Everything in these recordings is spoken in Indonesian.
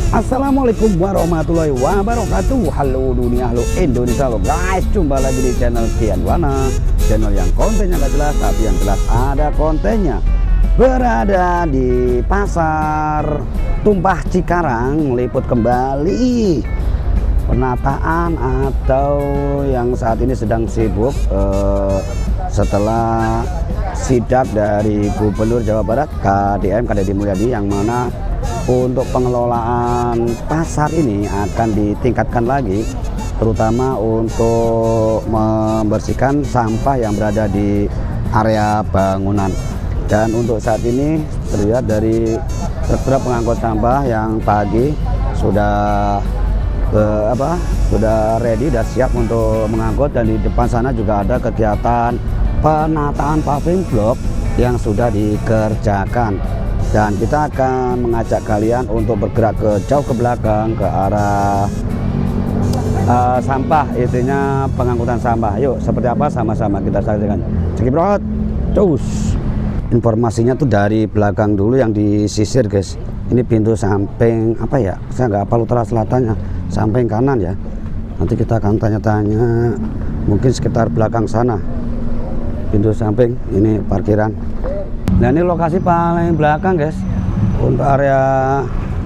Assalamualaikum warahmatullahi wabarakatuh. Halo dunia, halo Indonesia, halo guys. Jumpa lagi di channel Kian Wana, channel yang kontennya gak jelas tapi yang jelas ada kontennya. Berada di pasar Tumpah Cikarang, meliput kembali penataan atau yang saat ini sedang sibuk setelah sidak dari Gubernur Jawa Barat KDM Deddy Mulyadi, yang mana untuk pengelolaan pasar ini akan ditingkatkan lagi, terutama untuk membersihkan sampah yang berada di area bangunan. Dan untuk saat ini terlihat dari truk pengangkut sampah yang pagi sudah sudah ready dan siap untuk mengangkut, dan di depan sana juga ada kegiatan penataan paving block yang sudah dikerjakan. Dan kita akan mengajak kalian untuk bergerak jauh ke belakang ke arah sampah, intinya pengangkutan sampah. Yuk, seperti apa sama-sama kita saksikan. Cekiprot, cus. Informasinya tuh dari belakang dulu yang disisir, guys. Ini pintu samping apa ya? Saya nggak hafal utara selatannya. Samping kanan ya. Nanti kita akan tanya-tanya, mungkin sekitar belakang sana. Pintu samping ini parkiran. Nah, ini lokasi paling belakang, guys, untuk area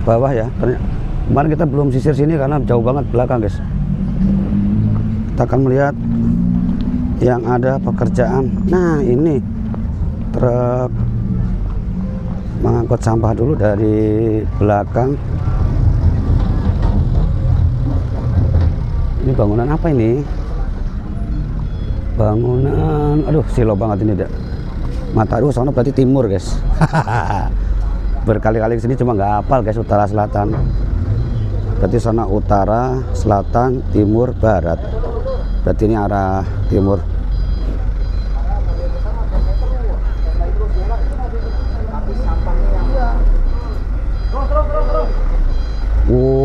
bawah ya. Kemarin kita belum sisir sini karena jauh banget belakang, guys. Kita akan melihat yang ada pekerjaan. Nah, ini truk mengangkut sampah dulu dari belakang. Ini bangunan apa ini? Bangunan, aduh, silo banget ini, dek. Mata, aduh, sana berarti timur, guys. Berkali-kali kesini cuma nggak hafal, guys, utara selatan. Berarti sana utara, selatan, timur, barat. Berarti ini arah timur.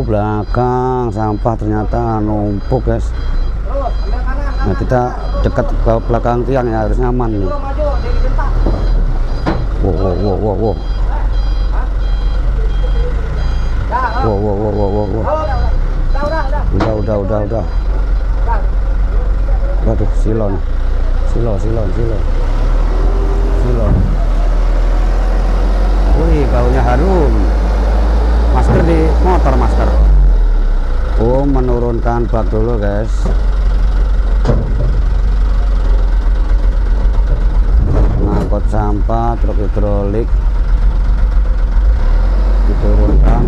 Belakang sampah ternyata numpuk, guys. Nah, kita dekat ke belakang tiang ya, harus nyaman nih. Wow. Udah. Waduh, silon. Wih, baunya harum. Masker di motor, masker. Oh, menurunkan bak dulu, guys. Ngangkut sampah, truk hidrolik diturunkan.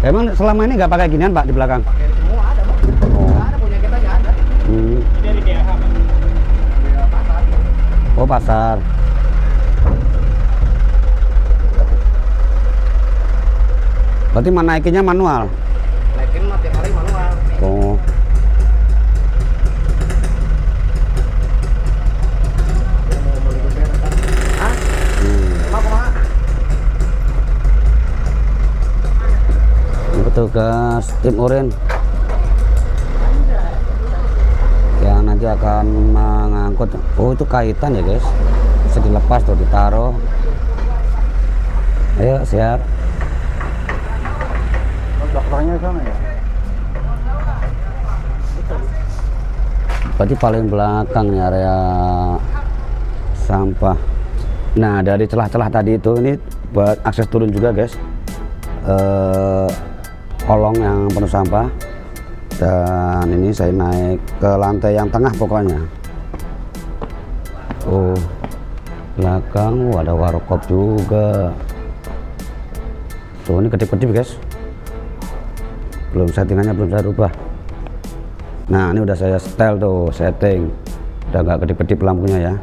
Emang selama ini nggak pakai ginian, Pak, di belakang? Pakai semua ada, Bang. Ada, punya kita aja ada. Dari DH, Bang. Oh, pasar. Berarti naikinnya manual? Naikin mah tiap hari manual. Oh. Petugas tim Oren yang nanti akan mengangkut. Oh, itu kaitan ya, guys. Bisa dilepas tuh, ditaruh. Ayo, siap. Dokternya sana ya? Berarti paling belakang nih area sampah. Nah, dari celah-celah tadi itu, ini buat akses turun juga, guys. Kolong yang penuh sampah. Dan ini saya naik ke lantai yang tengah pokoknya. Oh, belakang ada warkop juga. Tuh, ini kedip-kedip, guys. Belum settingannya, belum saya rubah. Nah, ini udah saya setel tuh, setting. Udah nggak kedip-kedip lampunya ya.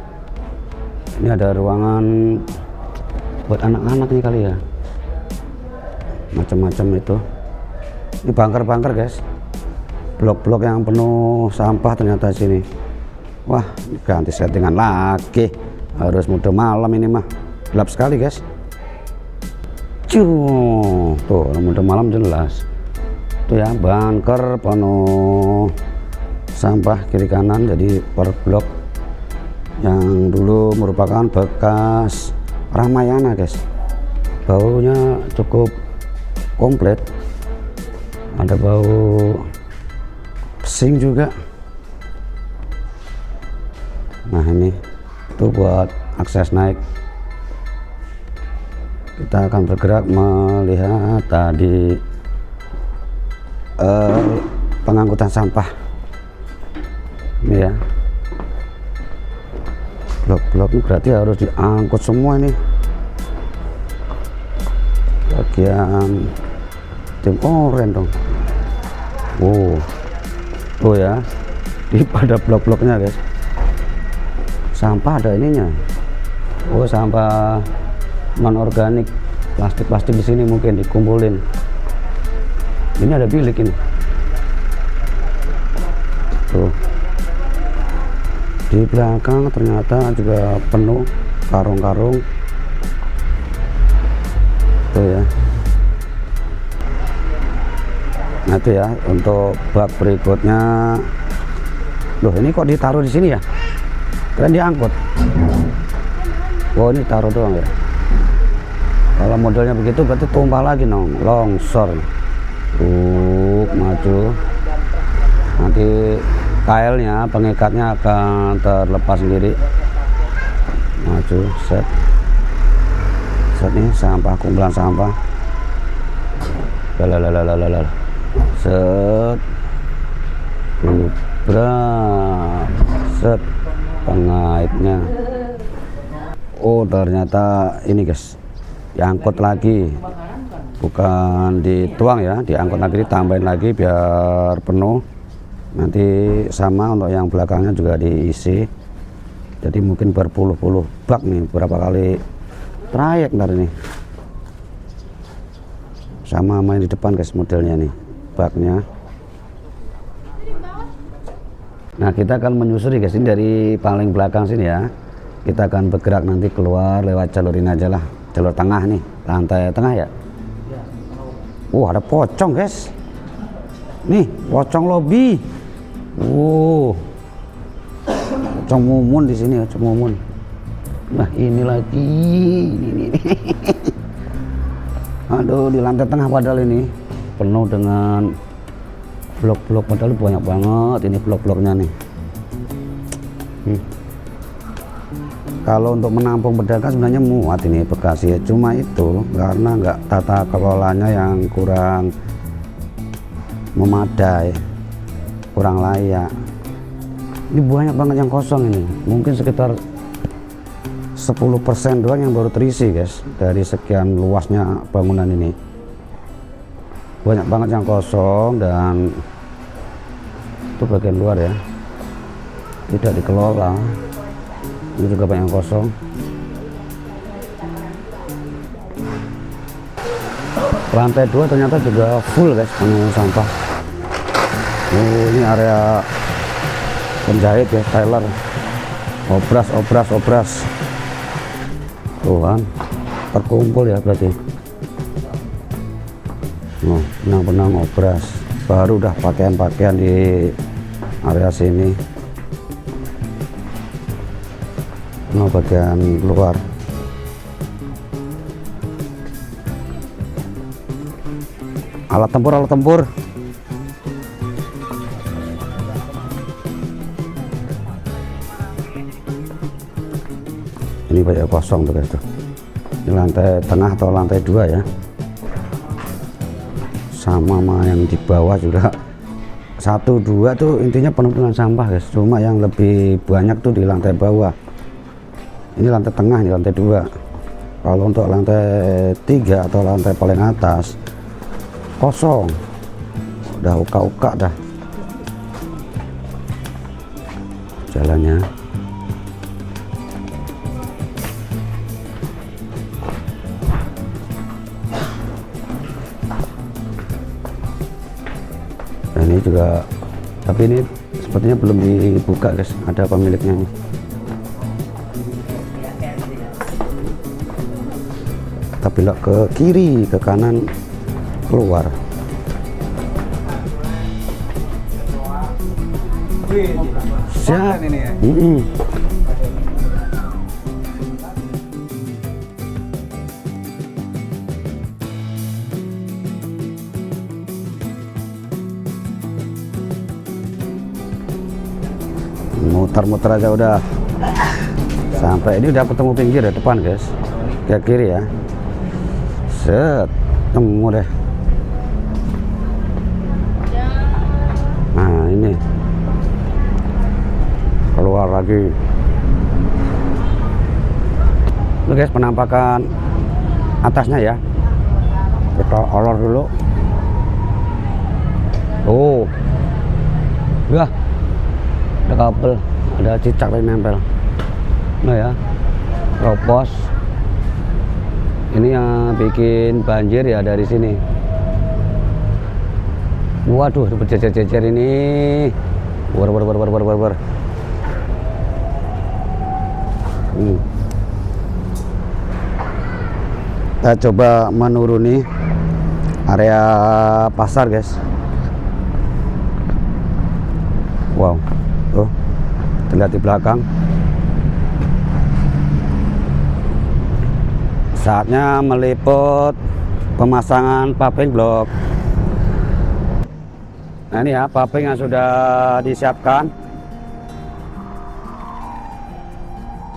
Ini ada ruangan buat anak-anak nih kali ya. Macam-macam itu. Ini bunker-bunker, guys. Blok-blok yang penuh sampah ternyata sini. Wah, ganti settingan lagi. Harus mode malam ini mah. Gelap sekali, guys. Tuh, mode malam jelas. Tuh ya, bunker penuh sampah kiri kanan, jadi per blok yang dulu merupakan bekas Ramayana guys. Baunya cukup komplit, ada bau pesing juga. Nah ini tuh buat akses naik. Kita akan bergerak melihat tadi pengangkutan sampah ini ya. Blok-blok ini berarti harus diangkut semua ini. Bagian tim oren dong. Tuh ya, di pada blok-bloknya guys. Sampah ada ininya. Sampah non organik, plastik di sini mungkin dikumpulin. Ini ada bilik ini. Tuh. Di belakang ternyata juga penuh karung-karung. Tuh ya. Nah itu ya untuk bak berikutnya. Loh ini kok ditaruh di sini ya? Keren diangkut. Ini taruh doang ya. Kalau modelnya begitu berarti tumpah lagi dong, longsor. Maju. Nanti kailnya, pengikatnya akan terlepas sendiri. Maju, set nih sampah, kumpulan sampah. Set, set pengaitnya. Ternyata ini guys, diangkut lagi, bukan dituang ya, diangkut lagi, ditambahin lagi biar penuh. Nanti sama untuk yang belakangnya juga diisi, jadi mungkin berpuluh-puluh bak nih, berapa kali trayek ntar ini. Sama yang di depan guys, modelnya nih baknya. Nah kita akan menyusuri guys, ini dari paling belakang sini ya. Kita akan bergerak nanti keluar lewat jalur ini aja lah, jalur tengah nih, lantai tengah ya. Ada pocong guys, nih pocong lobby. Pocong mumun di sini, pocong mumun. Nah ini lagi, ini. Aduh, di lantai tengah padahal ini penuh dengan blok-blok, padahal banyak banget ini blok-bloknya nih. Kalau untuk menampung pedagang sebenarnya muat ini Bekasi ya, cuma itu karena nggak tata kelolanya yang kurang memadai, kurang layak. Ini banyak banget yang kosong ini, mungkin sekitar 10% doang yang baru terisi guys dari sekian luasnya bangunan ini. Banyak banget yang kosong dan itu bagian luar ya, tidak dikelola. Ini juga banyak yang kosong. Lantai 2 ternyata juga full guys penuh sampah. Ini area penjahit ya, tailor, obras. Tuhan, terkumpul ya berarti. Benang-benang obras. Baru udah pakaian-pakaian di area sini. Bagian luar. Alat tempur. Ini banyak kosong tuh guys tuh. Ini lantai tengah atau lantai 2 ya. Sama yang di bawah juga 1, 2 tuh intinya penuh dengan sampah guys. Cuma yang lebih banyak tuh di lantai bawah. Ini lantai tengah, ini lantai 2. Kalau untuk lantai 3 atau lantai paling atas kosong, udah uka-uka dah jalannya. Nah ini juga, tapi ini sepertinya belum dibuka guys, ada pemiliknya nih. Kita belok ke kiri, ke kanan, keluar. Siap. muter-muter aja udah sampai. Ini udah ketemu pinggir ya depan guys, ke kiri ya. Set, temu deh. Nah ini keluar lagi. Ini guys penampakan atasnya ya. Kita olor dulu. Oh, ya, ada kabel, ada cicak yang nempel. Nah ya, ropos. Ini yang bikin banjir ya dari sini. Waduh, berjejer-jejer ini. War. Kita coba menuruni area pasar guys. Wow, tuh terlihat di belakang. Saatnya meliput pemasangan paving block. Nah ini ya paving yang sudah disiapkan.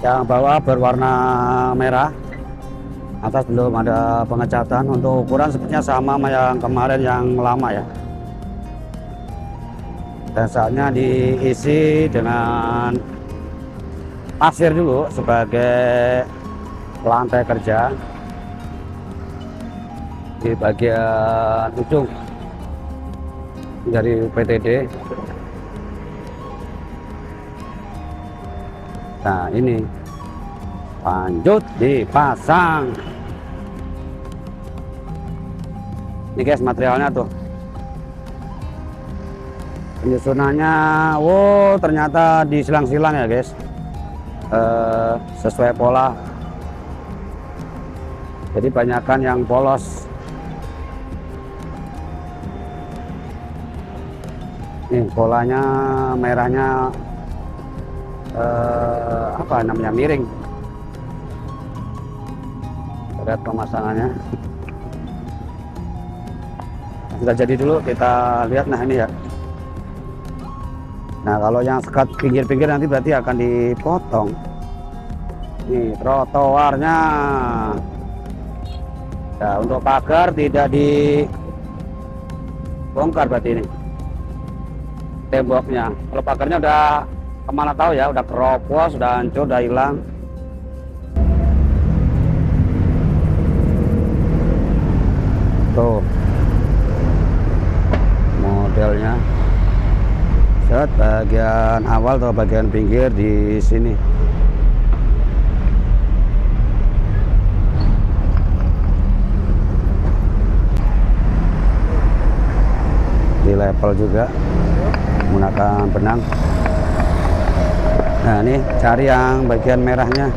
Yang bawah berwarna merah, atas belum ada pengecatan. Untuk ukuran sepertinya sama yang kemarin yang lama ya. Dan saatnya diisi dengan pasir dulu sebagai lantai kerja di bagian ujung dari PTD. Nah ini lanjut dipasang. Ini guys materialnya tuh. Penyusunannya, wow ternyata disilang-silang ya guys, sesuai pola. Jadi banyakan yang polos. Nih polanya merahnya apa namanya, miring. Lihat pemasangannya. Sudah jadi dulu, kita lihat. Nah ini ya. Nah kalau yang sekat pinggir-pinggir nanti berarti akan dipotong. Nih trotoarnya. Nah untuk pagar tidak dibongkar berarti ini temboknya. Kalau pagarnya udah kemana tahu ya, udah keropos, udah hancur, udah hilang. Tuh modelnya. Set bagian awal atau bagian pinggir di sini. Di level juga menggunakan benang. Nah ini cari yang bagian merahnya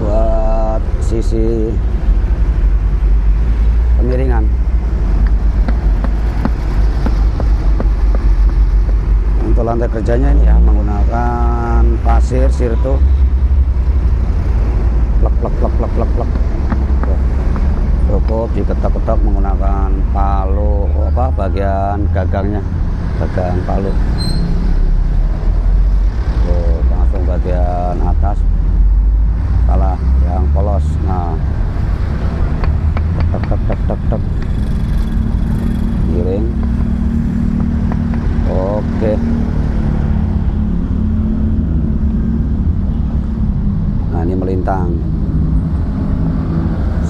buat sisi kemiringan. Untuk lantai kerjanya ini ya menggunakan pasir sirto. Plek. Cukup diketok-ketok menggunakan palu, bagian gagangnya, gagang palu. Tuh, langsung bagian atas, salah yang polos. Nah, tek, giring. Oke. Nah ini melintang,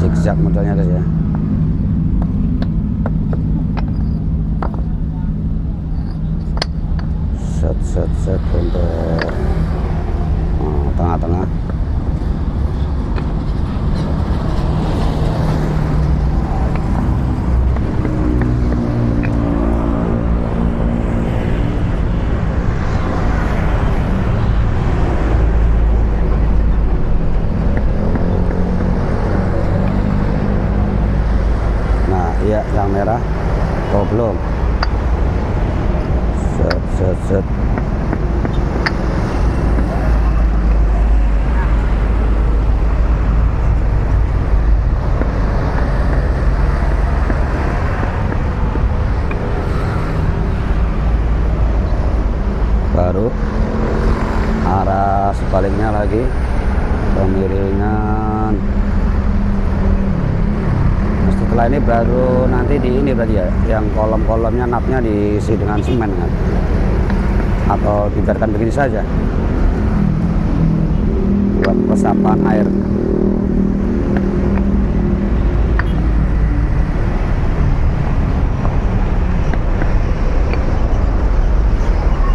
zigzag modelnya guys ya. Set untuk tengah-tengah. Iya, yang merah. Oh belum. Set. Baru nanti pemiringan. Nah, setelah ini baru nanti di ini berarti ya, yang kolom-kolomnya napnya diisi dengan semen kan, atau dibiarkan begini saja buat resapan air.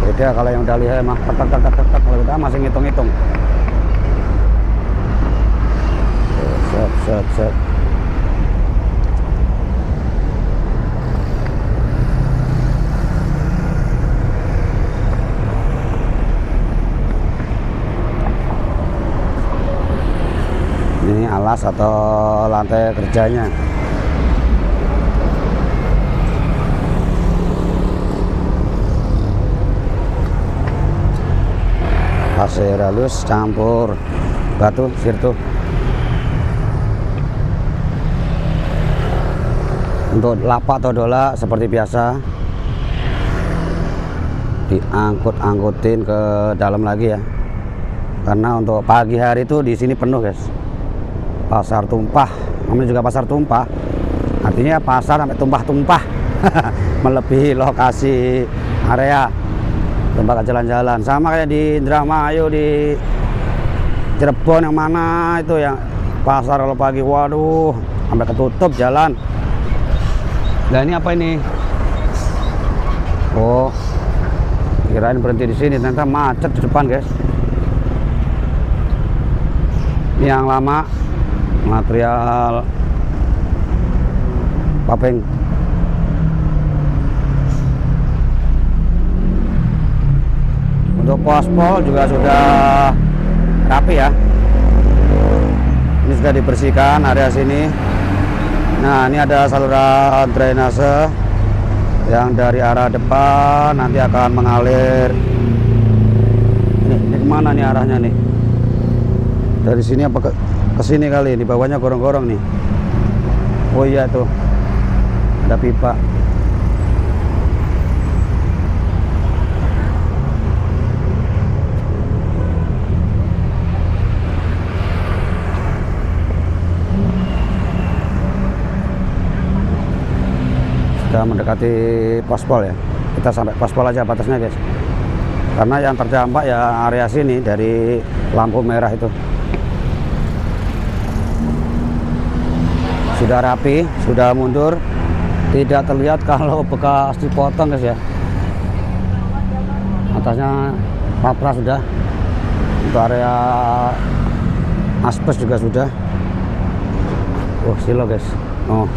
Beda kalau yang udah lihat mah tek, kalau kita masih ngitung-ngitung. Set. Ini alas atau lantai kerjanya. Pasir halus campur batu sirtu. Untuk lapak atau dola seperti biasa diangkut-angkutin ke dalam lagi ya, karena untuk pagi hari itu di sini penuh guys. Pasar tumpah, namanya juga pasar tumpah, artinya pasar sampai tumpah-tumpah melebihi lokasi area tempat jalan-jalan. Sama kayak di Indramayu, di Cirebon yang mana itu yang pasar kalau pagi, waduh sampai ketutup jalan. Nah ini apa ini? Oh, kirain berhenti di sini, ternyata macet di depan guys. Ini yang lama, material paving. Untuk pospol juga sudah rapi ya. Ini sudah dibersihkan area sini. Nah ini ada saluran drainase yang dari arah depan nanti akan mengalir. Ini kemana nih arahnya nih? Dari sini apa ke sini kali? Di bawahnya gorong-gorong nih. Oh iya tuh, ada pipa. Sudah mendekati pospol ya, kita sampai pospol aja batasnya guys, karena yang terdampak ya area sini dari lampu merah itu. Sudah rapi, sudah mundur, tidak terlihat kalau bekas dipotong guys ya. Atasnya papras sudah, untuk area aspes juga sudah. Silo guys. Oh,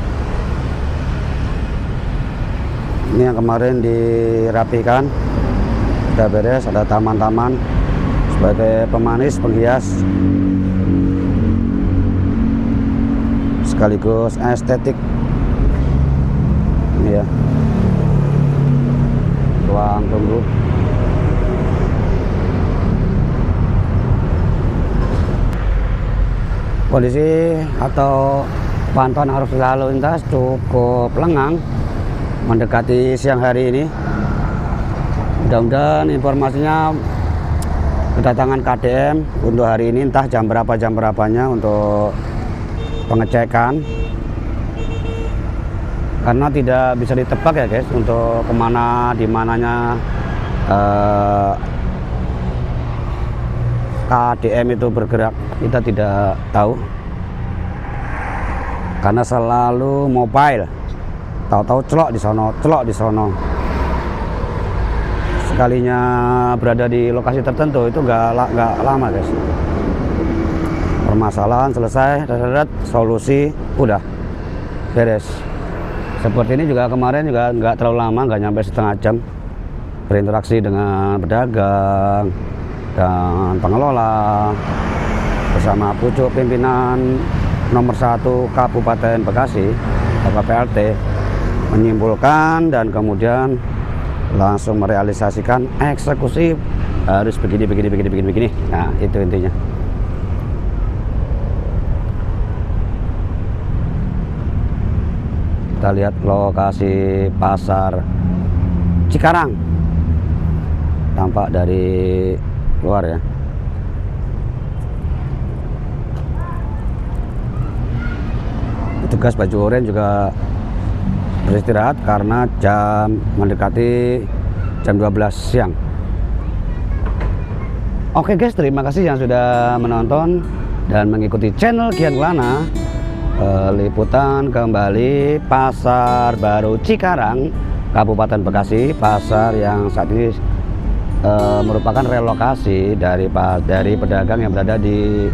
ini yang kemarin dirapikan, sudah beres. Ada taman-taman sebagai pemanis, penghias, sekaligus estetik. Ini ya, ruang tunggu. Kondisi atau pantauan arus lalu lintas cukup lengang mendekati siang hari ini. Mudah-mudahan informasinya kedatangan KDM untuk hari ini, entah jam berapanya untuk pengecekan, karena tidak bisa ditebak ya guys untuk kemana di mananya KDM itu bergerak. Kita tidak tahu karena selalu mobile, tahu-tahu celok di sono. Sekalinya berada di lokasi tertentu itu nggak lama guys. Permasalahan selesai, solusi udah beres. Seperti ini juga kemarin juga nggak terlalu lama, nggak nyampe setengah jam, berinteraksi dengan pedagang dan pengelola bersama pucuk pimpinan nomor 1 Kabupaten Bekasi atau PLT, menyimpulkan dan kemudian langsung merealisasikan eksekusi harus begini. Nah itu intinya. Kita lihat lokasi pasar Cikarang tampak dari luar ya. petugas baju oranye juga beristirahat karena mendekati jam 12 siang. Oke guys, terima kasih yang sudah menonton dan mengikuti channel Gian Kelana. Liputan kembali Pasar Baru Cikarang, Kabupaten Bekasi, pasar yang saat ini merupakan relokasi dari pedagang yang berada di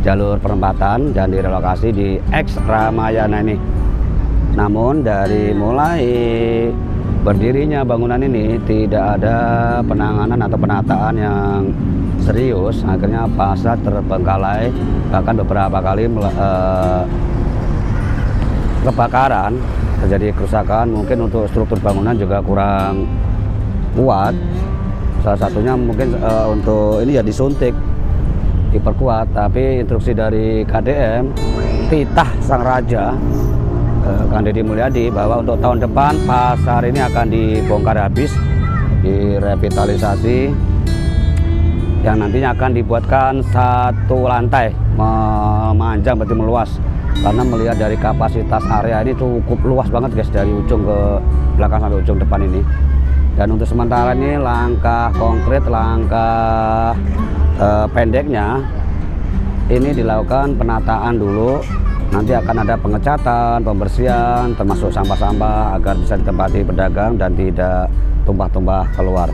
jalur perempatan dan direlokasi di X Ramayana ini. Namun dari mulai berdirinya bangunan ini tidak ada penanganan atau penataan yang serius, akhirnya pasar terbengkalai, bahkan beberapa kali kebakaran, terjadi kerusakan. Mungkin untuk struktur bangunan juga kurang kuat, salah satunya mungkin untuk ini ya disuntik, diperkuat. Tapi instruksi dari KDM titah sang raja, Kang Deddy Mulyadi, bahwa untuk tahun depan pasar ini akan dibongkar habis, direvitalisasi, yang nantinya akan dibuatkan satu lantai memanjang, berarti meluas, karena melihat dari kapasitas area ini cukup luas banget guys, dari ujung ke belakang sampai ujung depan ini. Dan untuk sementara ini langkah konkret, langkah pendeknya ini dilakukan penataan dulu, nanti akan ada pengecatan, pembersihan, termasuk sampah-sampah agar bisa ditempati pedagang dan tidak tumpah-tumpah keluar.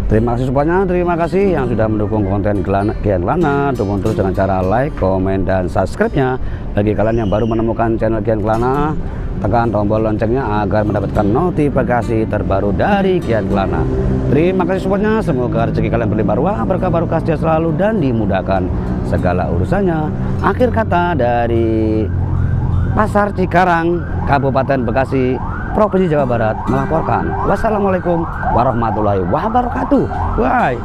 Terima kasih semuanya, terima kasih yang sudah mendukung konten Gian Kelana. Dukung terus dengan cara like, komen, dan subscribe-nya. Bagi kalian yang baru menemukan channel Gian Kelana, tekan tombol loncengnya agar mendapatkan notifikasi terbaru dari Gian Kelana. Terima kasih semuanya, semoga rezeki kalian berlimpah ruah, berkah barokah sejahtera selalu, dan dimudahkan segala urusannya. Akhir kata dari Pasar Cikarang, Kabupaten Bekasi, Provinsi Jawa Barat melaporkan. Wassalamualaikum warahmatullahi wabarakatuh. Bye.